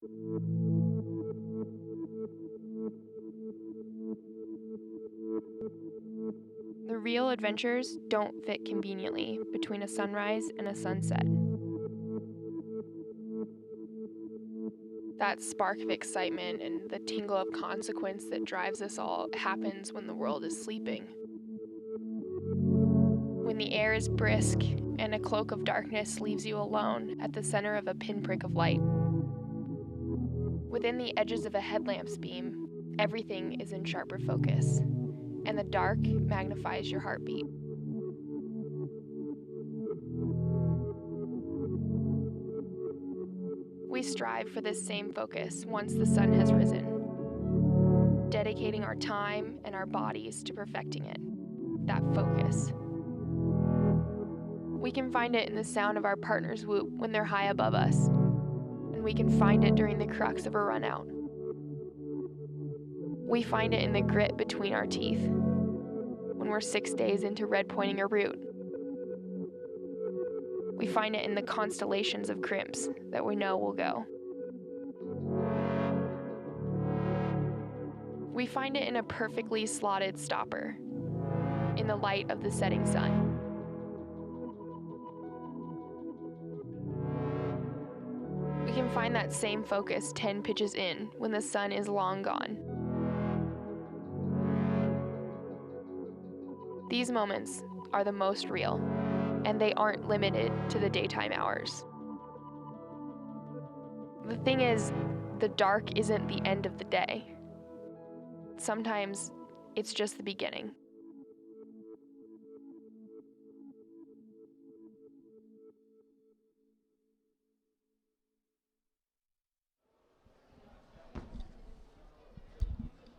The real adventures don't fit conveniently between a sunrise and a sunset. That spark of excitement and the tingle of consequence that drives us all happens when the world is sleeping. When the air is brisk and a cloak of darkness leaves you alone at the center of a pinprick of light. Within the edges of a headlamp's beam, everything is in sharper focus, and the dark magnifies your heartbeat. We strive for this same focus once the sun has risen, dedicating our time and our bodies to perfecting it, that focus. We can find it in the sound of our partner's whoop when they're high above us, and we can find it during the crux of a run out. We find it in the grit between our teeth when we're 6 days into red pointing a route. We find it in the constellations of crimps that we know will go. We find it in a perfectly slotted stopper, in the light of the setting sun. We can find that same focus 10 pitches in when the sun is long gone. These moments are the most real, and they aren't limited to the daytime hours. The thing is, the dark isn't the end of the day. Sometimes it's just the beginning.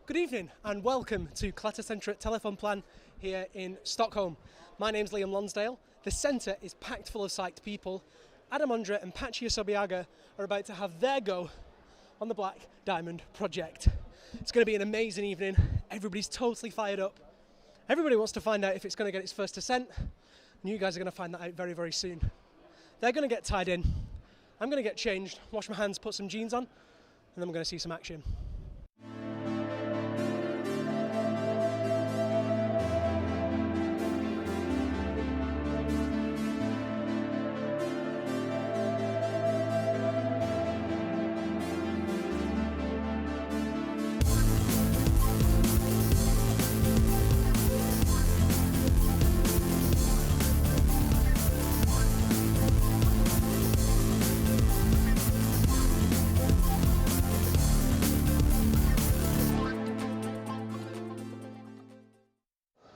Good evening and welcome to Klettercentret Telefonplan here in Stockholm. My name's Liam Lonsdale. The centre is packed full of psyched people. Adam, Ondra and Patxi Usobiaga are about to have their go on the Black Diamond project. It's going to be an amazing evening. Everybody's totally fired up. Everybody wants to find out if it's going to get its first ascent, and you guys are going to find that out very, very soon. They're going to get tied in. I'm going to get changed, wash my hands, put some jeans on, and then we're going to see some action.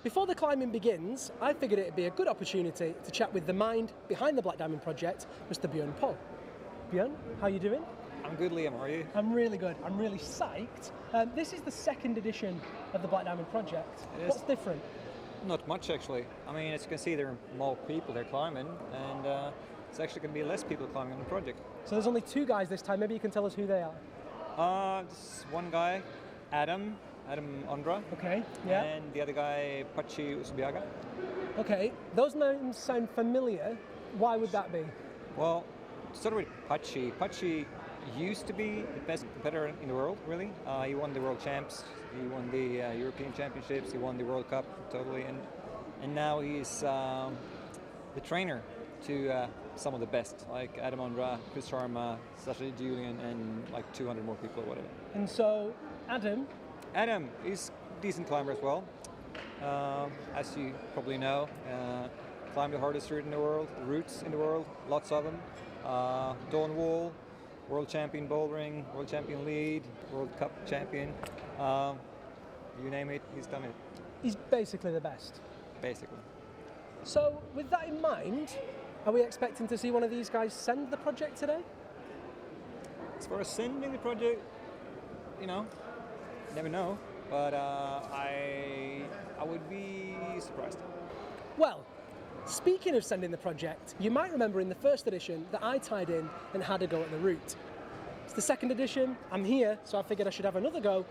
Before the climbing begins, I figured it'd be a good opportunity to chat with the mind behind the Black Diamond project, Mr. Björn Poll. Björn, how are you doing? I'm good, Liam. How are you? I'm really good. I'm really psyched. This is the second edition of the Black Diamond project. What's different? Not much, actually. I mean, as you can see, there are more people there climbing, and it's actually going to be less people climbing on the project. So there's only two guys this time. Maybe you can tell us who they are. This one guy, Adam Ondra. Okay, yeah. And the other guy, Patxi Usobiaga. Okay, those names sound familiar. Why would that be? Well, to start with Patxi. Patxi used to be the best competitor in the world, really. He won the World Champs, he won the European Championships, he won the World Cup, totally. And now he's the trainer to some of the best, like Adam Ondra, Chris Sharma, Sasha Julian, and like 200 more people or whatever. And so, Adam is a decent climber as well. As you probably know, climbed the hardest routes in the world, lots of them. Dawn Wall, World Champion Bouldering, World Champion Lead, World Cup Champion. You name it, he's done it. He's basically the best. Basically. So, with that in mind, are we expecting to see one of these guys send the project today? As far as sending the project, never know, but I would be surprised. Well, speaking of sending the project, you might remember in the first edition that I tied in and had a go at the route. It's the second edition, I'm here, so I figured I should have another go.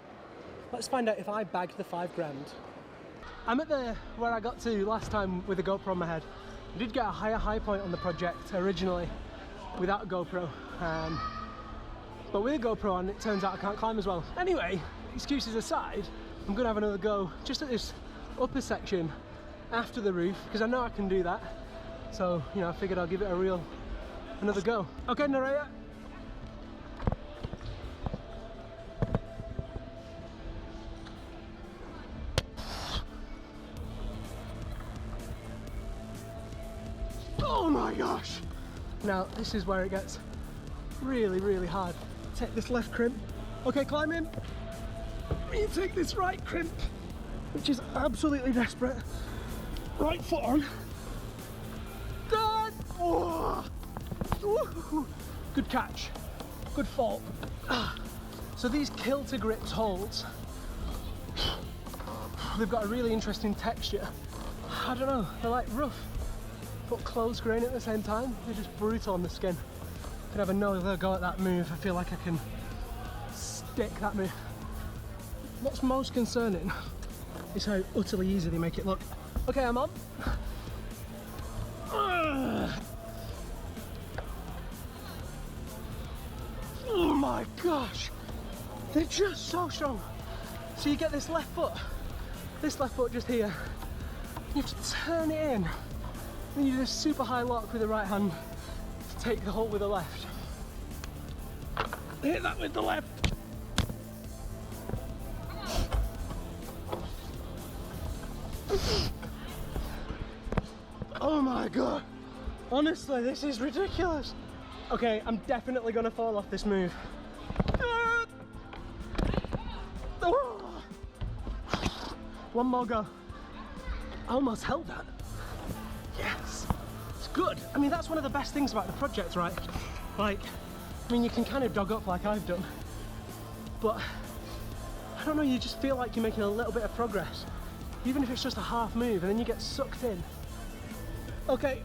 Let's find out if I bagged the $5 grand. I'm at where I got to last time with a GoPro on my head. I did get a higher high point on the project originally without a GoPro. but with a GoPro on, it turns out I can't climb as well. Anyway, excuses aside, I'm gonna have another go just at this upper section after the roof, because I know I can do that. So, you know, I figured I'll give it another go. Okay, narrator. Oh my gosh! Now, this is where it gets really, really hard. Take this left crimp. Okay, climb in. You take this right crimp, which is absolutely desperate. Right foot on. Good! Oh. Ooh. Good catch. Good fall. So these kilter grips holds, they've got a really interesting texture. I don't know, they're like rough, but close grain at the same time. They're just brutal on the skin. I can have another go at that move. I feel like I can stick that move. What's most concerning is how utterly easy they make it look. Okay, I'm on. Oh my gosh, they're just so strong. So you get this left foot just here. You have to turn it in. Then you do this super high lock with the right hand to take the hold with the left. Hit that with the left. Oh my god. Honestly, this is ridiculous. Okay, I'm definitely gonna fall off this move. One more go. I almost held that. Yes. It's good. I mean, that's one of the best things about the project, right? Like, I mean, you can kind of dog up like I've done, but I don't know, you just feel like you're making a little bit of progress, even if it's just a half move, and then you get sucked in. Okay.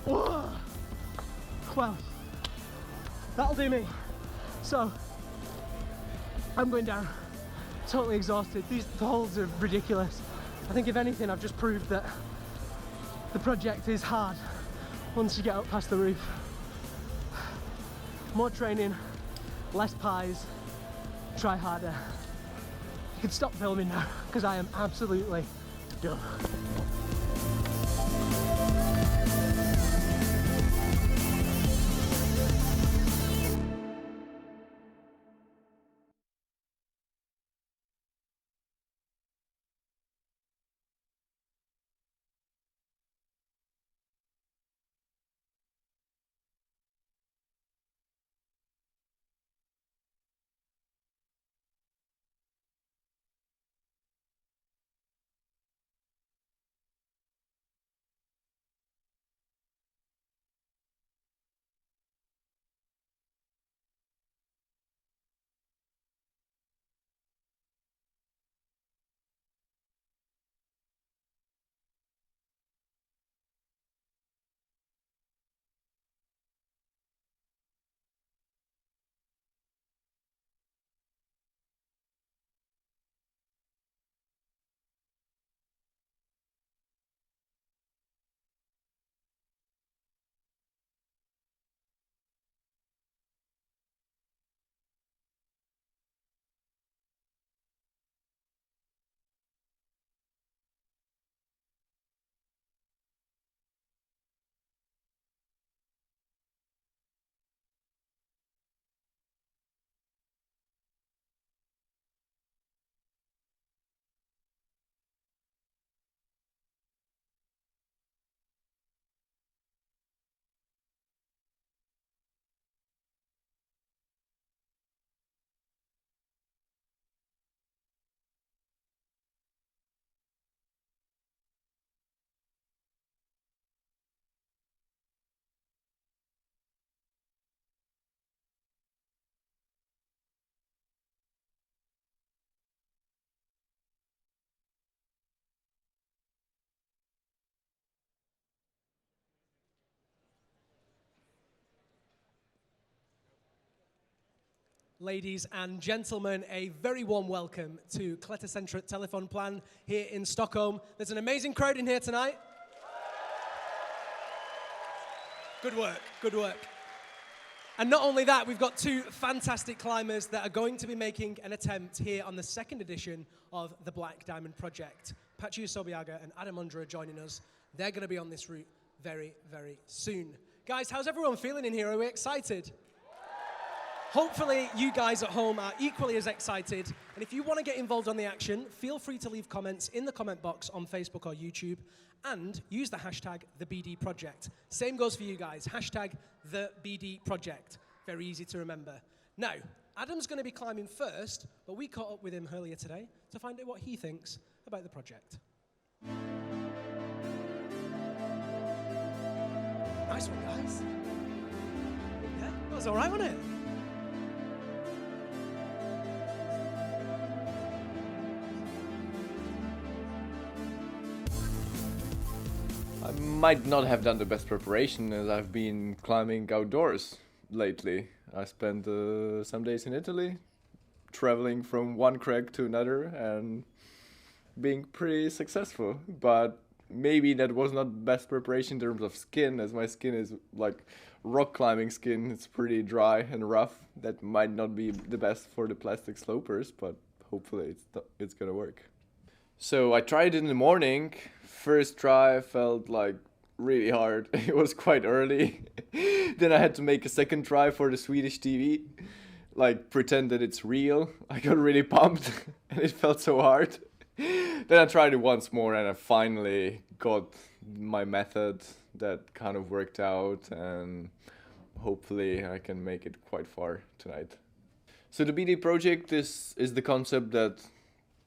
Well, that'll do me. So, I'm going down, totally exhausted. These holds are ridiculous. I think if anything, I've just proved that the project is hard once you get up past the roof. More training, less pies, try harder. You can stop filming now, because I am absolutely done. Ladies and gentlemen, a very warm welcome to Klettercentret Telefonplan here in Stockholm. There's an amazing crowd in here tonight. Good work, good work. And not only that, we've got two fantastic climbers that are going to be making an attempt here on the second edition of the Black Diamond Project. Patxi Usobiaga and Adam Ondra are joining us. They're going to be on this route very, very soon. Guys, how's everyone feeling in here? Are we excited? Hopefully you guys at home are equally as excited. And if you want to get involved on the action, feel free to leave comments in the comment box on Facebook or YouTube and use the hashtag #TheBDProject. Same goes for you guys, hashtag #TheBDProject. Very easy to remember. Now, Adam's going to be climbing first, but we caught up with him earlier today to find out what he thinks about the project. Nice one, guys. Yeah, that was all right, wasn't it? I might not have done the best preparation as I've been climbing outdoors lately. I spent some days in Italy, traveling from one crag to another and being pretty successful. But maybe that was not best preparation in terms of skin, as my skin is like rock climbing skin. It's pretty dry and rough. That might not be the best for the plastic slopers, but hopefully it's gonna work. So I tried it in the morning. First try felt like really hard. It was quite early. Then I had to make a second try for the Swedish TV, like pretend that it's real. I got really pumped and it felt so hard. Then I tried it once more and I finally got my method that kind of worked out, and hopefully I can make it quite far tonight. So the BD project is the concept that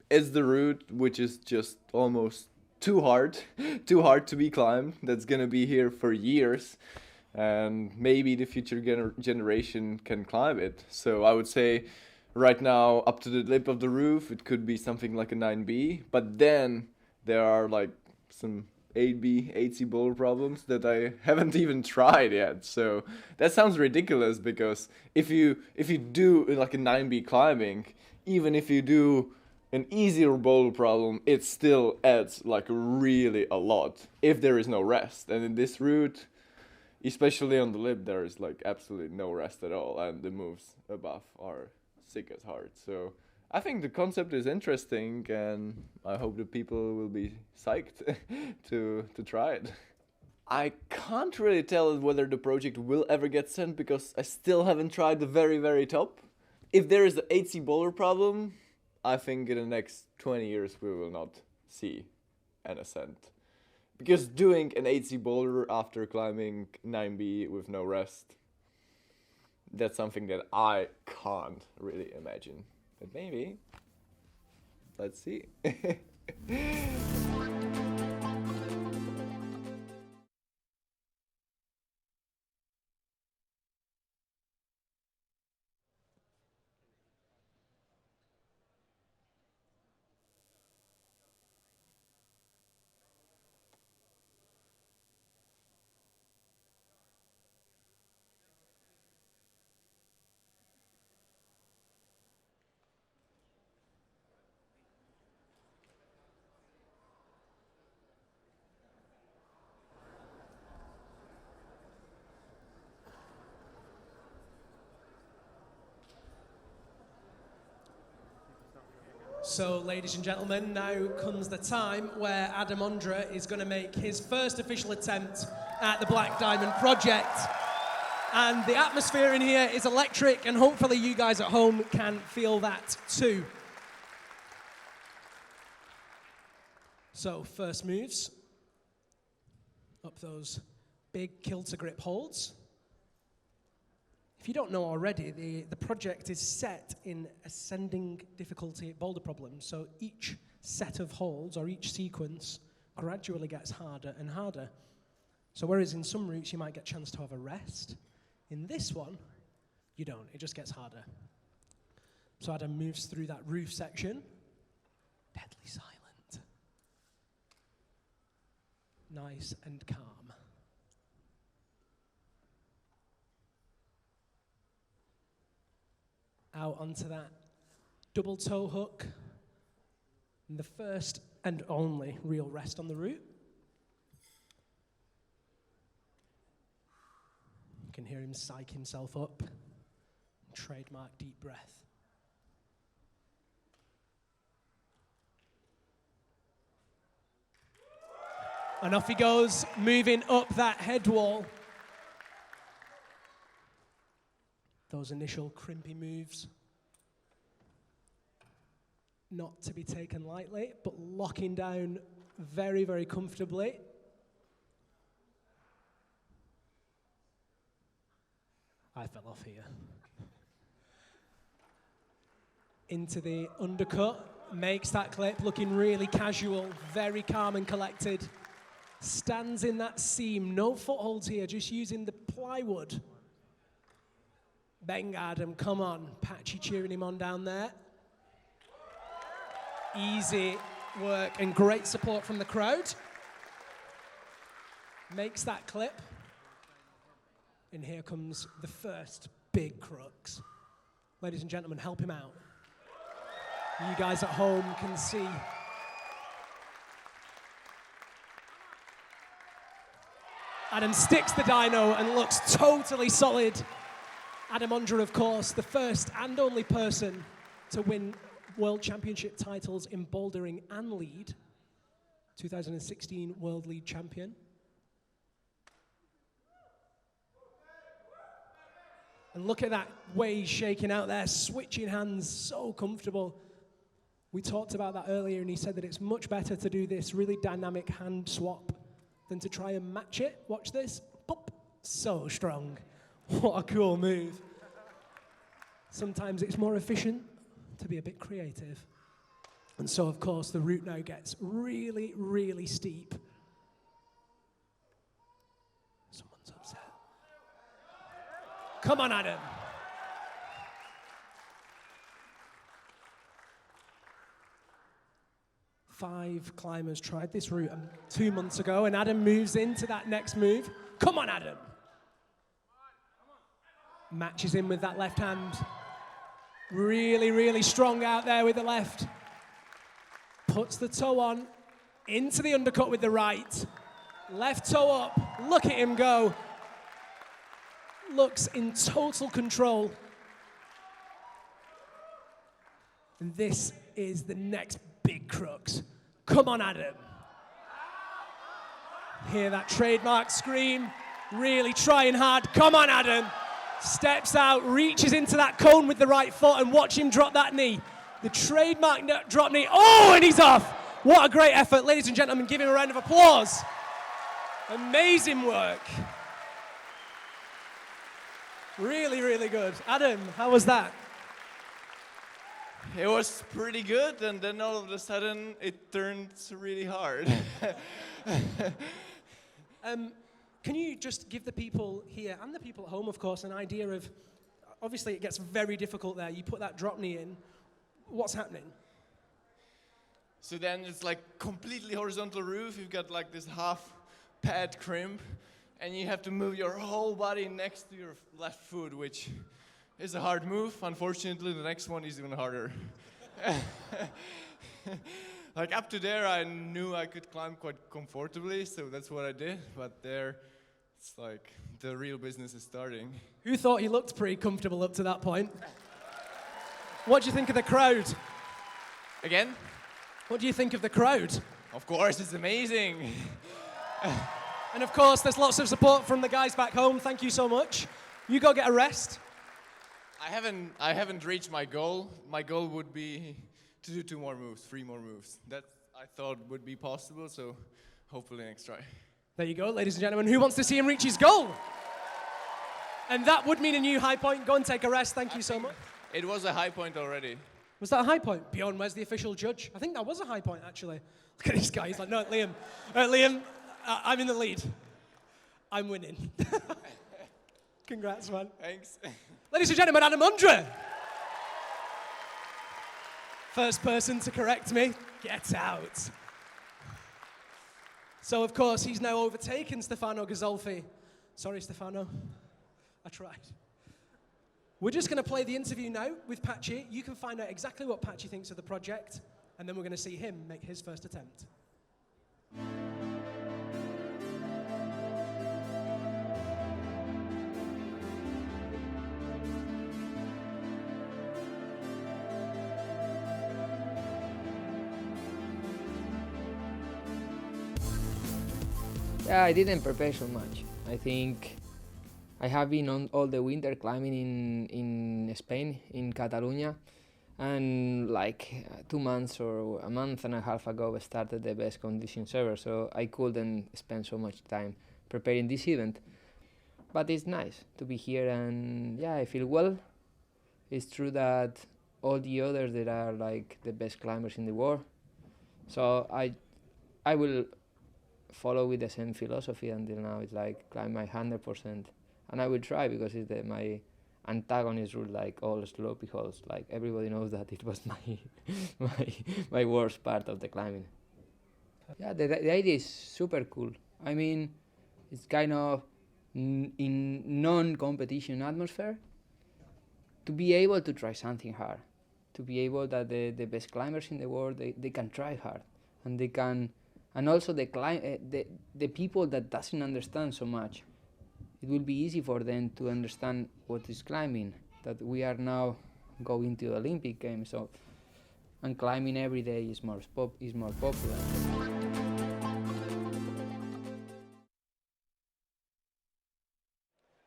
is the route which is just almost too hard to be climbed. That's gonna be here for years, and maybe the future generation can climb it. So I would say right now up to the lip of the roof it could be something like a 9B, but then there are like some 8B, 8C boulder problems that I haven't even tried yet. So that sounds ridiculous, because if you do like a 9B climbing, even if you do an easier boulder problem, it still adds like really a lot if there is no rest. And in this route, especially on the lip, there is like absolutely no rest at all, and the moves above are sick as hard. So I think the concept is interesting, and I hope the people will be psyched to try it. I can't really tell whether the project will ever get sent, because I still haven't tried the very, very top. If there is an 8C boulder problem, I think in the next 20 years we will not see an ascent. Because doing an 8C boulder after climbing 9B with no rest, that's something that I can't really imagine. But maybe, let's see. So, ladies and gentlemen, now comes the time where Adam Ondra is going to make his first official attempt at the Black Diamond Project. And the atmosphere in here is electric, and hopefully you guys at home can feel that too. So, first moves. Up those big kilter grip holds. If you don't know already, the project is set in ascending difficulty boulder problems. So each set of holds, or each sequence, gradually gets harder and harder. So whereas in some routes you might get a chance to have a rest, in this one, you don't. It just gets harder. So Adam moves through that roof section. Deadly silent. Nice and calm. Out onto that double toe hook, and the first and only real rest on the route. You can hear him psych himself up. Trademark deep breath. And off he goes, moving up that head wall. Those initial crimpy moves. Not to be taken lightly, but locking down very, very comfortably. I fell off here. Into the undercut, makes that clip looking really casual, very calm and collected. Stands in that seam, no footholds here, just using the plywood. Bang Adam, come on. Patxi cheering him on down there. Easy work and great support from the crowd. Makes that clip. And here comes the first big crux. Ladies and gentlemen, help him out. You guys at home can see. Adam sticks the dyno and looks totally solid. Adam Ondra, of course, the first and only person to win World Championship titles in bouldering and lead. 2016 World Lead Champion. And look at that way he's shaking out there, switching hands, so comfortable. We talked about that earlier, and he said that it's much better to do this really dynamic hand swap than to try and match it. Watch this. Pop. So strong. What a cool move. Sometimes it's more efficient to be a bit creative. And so, of course, the route now gets really, really steep. Someone's upset. Come on, Adam. Five climbers tried this route 2 months ago, and Adam moves into that next move. Come on, Adam. Matches in with that left hand. Really, really strong out there with the left. Puts the toe on, into the undercut with the right. Left toe up, look at him go. Looks in total control. And this is the next big crux. Come on, Adam. Hear that trademark scream. Really trying hard. Come on, Adam. Steps out, reaches into that cone with the right foot, and watch him drop that knee. The trademark drop knee. Oh, and he's off. What a great effort. Ladies and gentlemen, give him a round of applause. Amazing work. Really, really good. Adam, how was that? It was pretty good, and then all of a sudden it turned really hard. Can you just give the people here, and the people at home, of course, an idea of, obviously it gets very difficult there. You put that drop knee in. What's happening? So then it's like completely horizontal roof. You've got like this half pad crimp, and you have to move your whole body next to your left foot, which is a hard move. Unfortunately, the next one is even harder. Like up to there, I knew I could climb quite comfortably, so that's what I did. But there, it's like the real business is starting. Who thought he looked pretty comfortable up to that point? What do you think of the crowd? Again? What do you think of the crowd? Of course, it's amazing. And of course, there's lots of support from the guys back home. Thank you so much. You go get a rest. I haven't reached my goal. My goal would be to do 3 more moves. That I thought would be possible, so hopefully next try. There you go, ladies and gentlemen. Who wants to see him reach his goal? And that would mean a new high point. Go and take a rest. Thank you so much. It was a high point already. Was that a high point? Bjorn, where's the official judge? I think that was a high point, actually. Look at this guy. He's like, no, Liam. Liam, I'm in the lead. I'm winning. Congrats, man. Thanks. Ladies and gentlemen, Adam Ondra. First person to correct me. Get out. So, of course, he's now overtaken Stefano Gazolfi. Sorry, Stefano. I tried. We're just going to play the interview now with Patxi. You can find out exactly what Patxi thinks of the project, and then we're going to see him make his first attempt. Yeah, I didn't prepare so much. I think I have been on all the winter climbing in Spain, in Catalonia, and like 2 months or a month and a half ago I started the best conditions ever, so I couldn't spend so much time preparing this event. But it's nice to be here, and yeah, I feel well. It's true that all the others that are like the best climbers in the world, so I will follow with the same philosophy until now. It's like climb my 100%, and I will try because it's my antagonist route, like all slopey holes. Like everybody knows that it was my worst part of the climbing. Yeah, the idea is super cool. I mean, it's kind of in non-competition atmosphere to be able to try something hard, to be able that the best climbers in the world they can try hard, and they can, and also the people that doesn't understand so much, it will be easy for them to understand what is climbing, that we are now going to Olympic Games, so and climbing every day is more popular.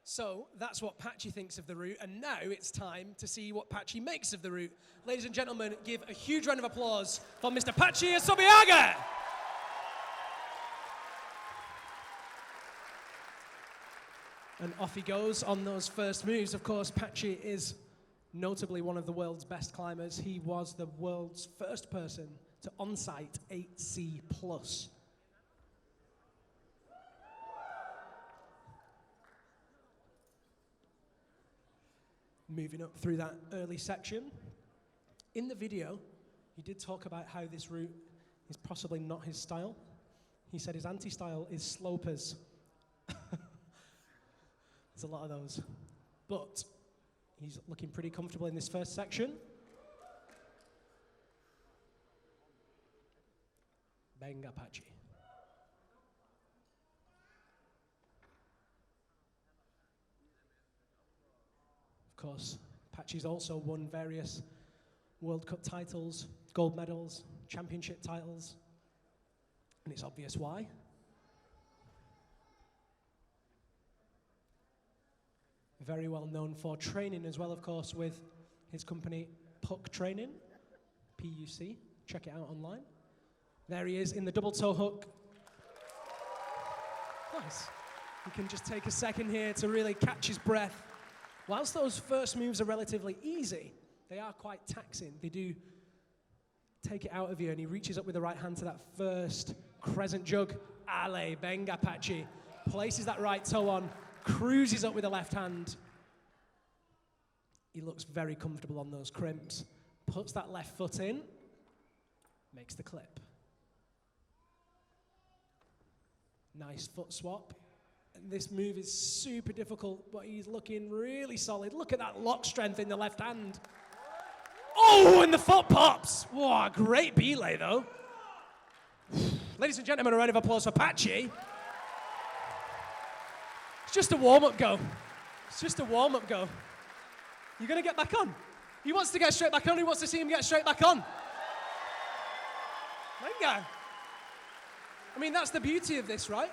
So that's what Patxi thinks of the route, and now it's time to see what Patxi makes of the route. Ladies and gentlemen, give a huge round of applause for Mr. Patxi Usobiaga! And off he goes on those first moves. Of course, Patxi is notably one of the world's best climbers. He was the world's first person to on-site 8C+. Moving up through that early section. In the video, he did talk about how this route is possibly not his style. He said his anti-style is slopers. There's a lot of those. But he's looking pretty comfortable in this first section. Venga, Patxi. Of course, Patxi's also won various World Cup titles, gold medals, championship titles, and it's obvious why. Very well known for training as well, of course, with his company Puck Training, PUC. Check it out online. There he is in the double toe hook. Nice. He can just take a second here to really catch his breath. Whilst those first moves are relatively easy, they are quite taxing. They do take it out of you, and he reaches up with the right hand to that first crescent jug. Ale, venga, Patxi. Places that right toe on, cruises up with the left hand. He looks very comfortable on those crimps. Puts that left foot in, makes the clip. Nice foot swap. And this move is super difficult, but he's looking really solid. Look at that lock strength in the left hand. Oh, and the foot pops. Wow, great belay though. Ladies and gentlemen, a round of applause for Patxi. It's just a warm-up go. It's just a warm-up go. You're going to get back on. He wants to get straight back on. He wants to see him get straight back on. Venga. I mean, that's the beauty of this, right?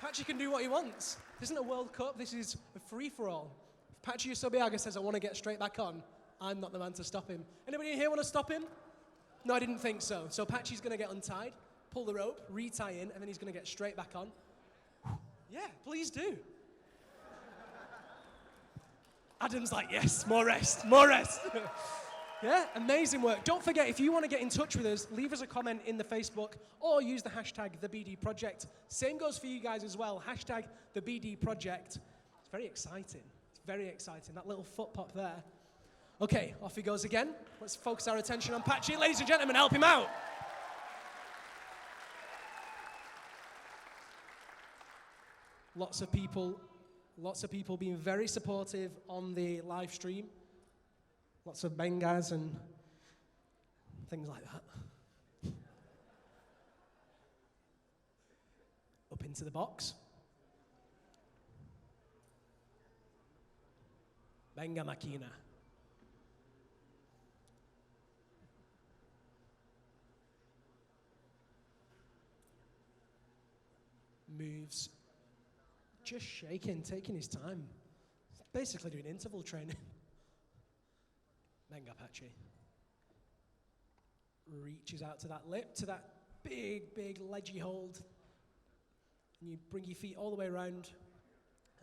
Patxi can do what he wants. This isn't a World Cup. This is a free-for-all. If Patxi Usobiaga says, I want to get straight back on, I'm not the man to stop him. Anybody in here want to stop him? No, I didn't think so. So Patxi's going to get untied, pull the rope, retie in, and then he's going to get straight back on. Yeah, please do. Adam's like, yes, more rest, more rest. Yeah, amazing work. Don't forget, if you want to get in touch with us, leave us a comment in the Facebook or use the hashtag #TheBD Same goes for you guys as well, hashtag #TheBD It's very exciting. It's very exciting, that little foot pop there. Okay, off he goes again. Let's focus our attention on Patxi. Ladies and gentlemen, help him out. Lots of people being very supportive on the live stream. Lots of bengas and things like that. Up into the box. Benga Makina. moves. Just shaking, taking his time. Basically doing interval training. Venga, Patxi. Reaches out to that lip, to that big, big ledgy hold. And you bring your feet all the way around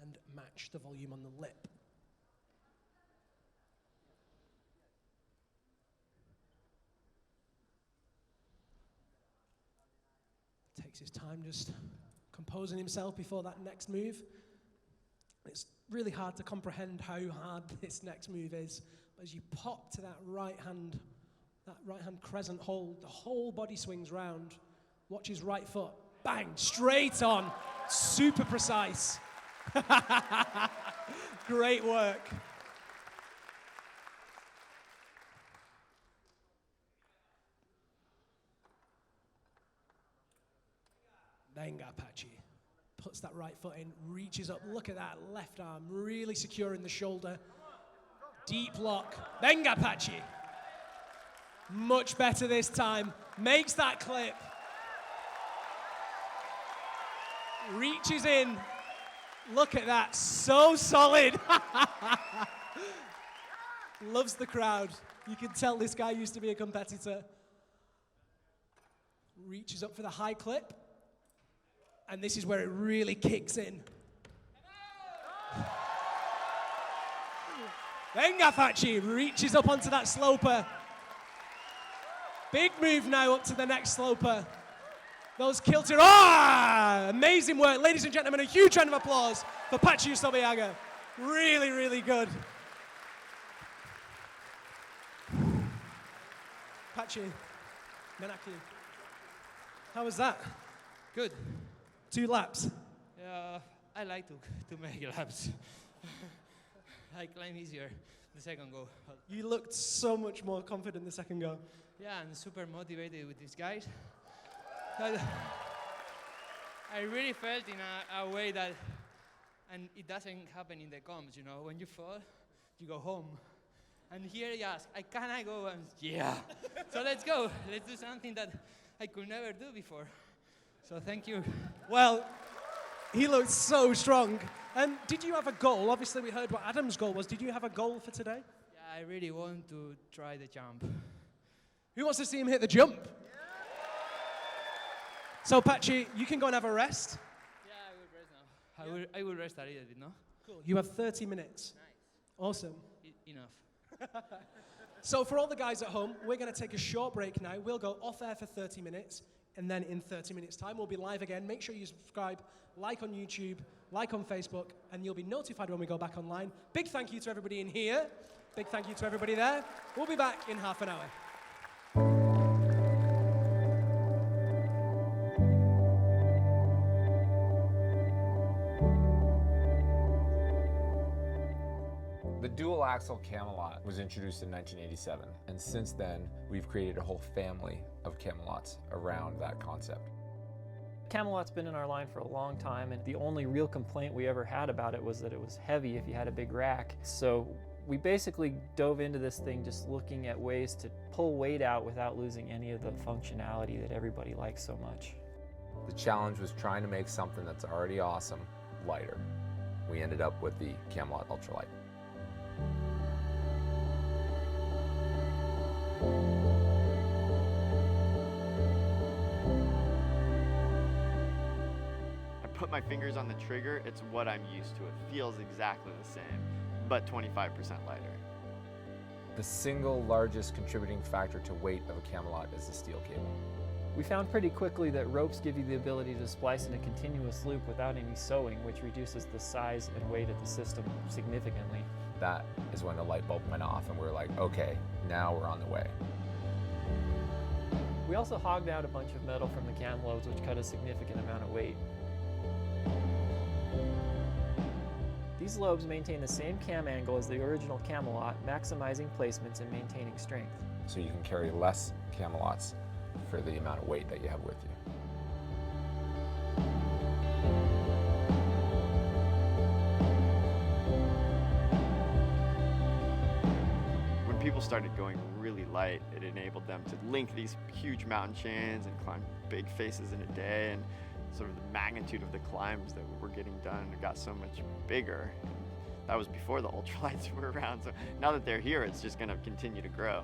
and match the volume on the lip. Takes his time just composing himself before that next move. It's really hard to comprehend how hard this next move is. But as you pop to that right hand crescent hold, the whole body swings round. Watch his right foot. Bang, straight on. Super precise. Great work. Venga, Patxi. Puts that right foot in, reaches up. Look at that left arm, really securing the shoulder. Deep lock. Venga, Patxi. Much better this time. Makes that clip. Reaches in. Look at that. So solid. Loves the crowd. You can tell this guy used to be a competitor. Reaches up for the high clip. And this is where it really kicks in. Venga, Patxi reaches up onto that sloper. Big move now up to the next sloper. Those kilter. Amazing work. Ladies and gentlemen, a huge round of applause for Patxi Usobiaga. Really, really good. Patxi, Menaki, how was that? Good. 2 laps. I like to make laps. I climb easier the second go. You looked so much more confident the second go. Yeah, I'm super motivated with these guys. But I really felt in a way that, and it doesn't happen in the comps, you know, when you fall, you go home. And here you ask, can I go? And yeah. So let's go. Let's do something that I could never do before. So thank you. Well, he looked so strong. Did you have a goal? Obviously, we heard what Adam's goal was. Did you have a goal for today? Yeah, I really want to try the jump. Who wants to see him hit the jump? Yeah. So, Patxi, you can go and have a rest. Yeah, I will rest now. I will rest a little bit, no? Cool. You have 30 minutes. Nice. Awesome. Enough. So, for all the guys at home, we're going to take a short break now. We'll go off air for 30 minutes. And then in 30 minutes' time, we'll be live again. Make sure you subscribe, like on YouTube, like on Facebook, and you'll be notified when we go back online. Big thank you to everybody in here. Big thank you to everybody there. We'll be back in half an hour. The dual axle Camelot was introduced in 1987, and since then we've created a whole family of Camelots around that concept. Camelot's been in our line for a long time, and the only real complaint we ever had about it was that it was heavy if you had a big rack. So we basically dove into this thing just looking at ways to pull weight out without losing any of the functionality that everybody likes so much. The challenge was trying to make something that's already awesome lighter. We ended up with the Camelot Ultralight. I put my fingers on the trigger, it's what I'm used to. It feels exactly the same, but 25% lighter. The single largest contributing factor to weight of a Camelot is the steel cable. We found pretty quickly that ropes give you the ability to splice in a continuous loop without any sewing, which reduces the size and weight of the system significantly. That is when the light bulb went off and we were like, okay, now we're on the way. We also hogged out a bunch of metal from the cam lobes, which cut a significant amount of weight. These lobes maintain the same cam angle as the original Camelot, maximizing placements and maintaining strength. So you can carry less Camelots for the amount of weight that you have with you. When people started going really light, it enabled them to link these huge mountain chains and climb big faces in a day. And sort of the magnitude of the climbs that were getting done got so much bigger. That was before the ultralights were around, so now that they're here, it's just going to continue to grow.